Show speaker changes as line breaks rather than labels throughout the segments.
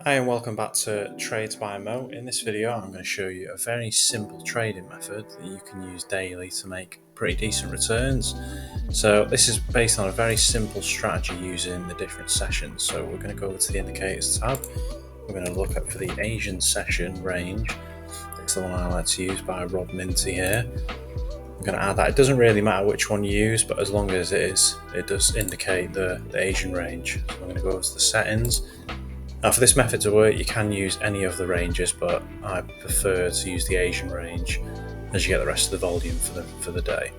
Hi and welcome back to Trades by Mo. In this video I'm going to show you a very simple trading method that you can use daily to make pretty decent returns. So this is based on a very simple strategy using the different sessions. So we're going to go over to the indicators tab. We're going to look at for the Asian session range. It's the one I like to use by Rob Minty here. I'm going to add that. It doesn't really matter which one you use, but as long as it does indicate the Asian range. So I'm going to go over to the settings. Now for this method to work, you can use any of the ranges, but I prefer to use the Asian range as you get the rest of the volume for the day.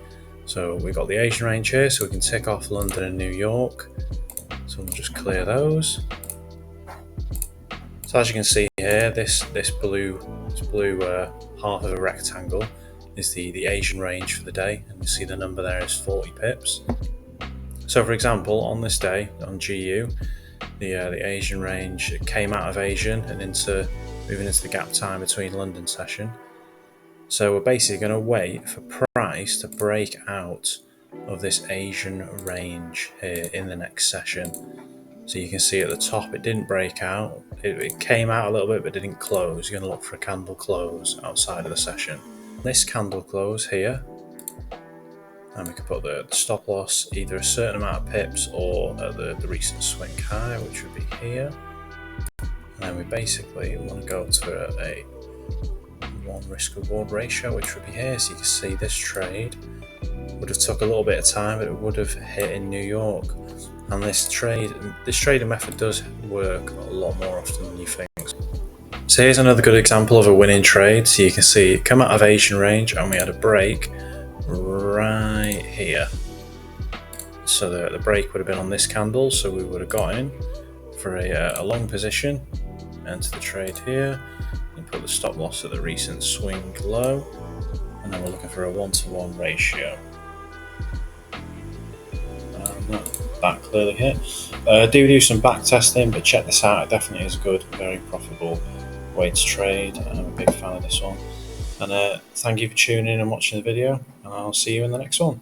So we've got the Asian range here, so we can tick off London and New York. So we'll just clear those. So as you can see here, this blue half of a rectangle is the Asian range for the day, and you see the number there is 40 pips. So for example, on this day on GU, the Asian range came out of Asian and moving into the gap time between London session. So we're basically going to wait for price to break out of this Asian range here in the next session. So you can see at the top it didn't break out. It came out a little bit but didn't close. You're going to look for a candle close outside of the session. This candle close here, and we can put the stop loss either a certain amount of pips or at the recent swing high, which would be here. And then we basically want to go to a one risk reward ratio, which would be here. So you can see this trade would have took a little bit of time, but it would have hit in New York. And this trading method does work a lot more often than you think. So here's another good example of a winning trade. So you can see it come out of Asian range and we had a break right here. So the break would have been on this candle, so we would have got in for a long position, enter the trade here and put the stop loss at the recent swing low, and then we're looking for a 1-to-1 ratio. That clearly hit. Do some back testing, but check this out. It definitely is a good, very profitable way to trade. I'm a big fan of this one. And thank you for tuning in and watching the video, and I'll see you in the next one.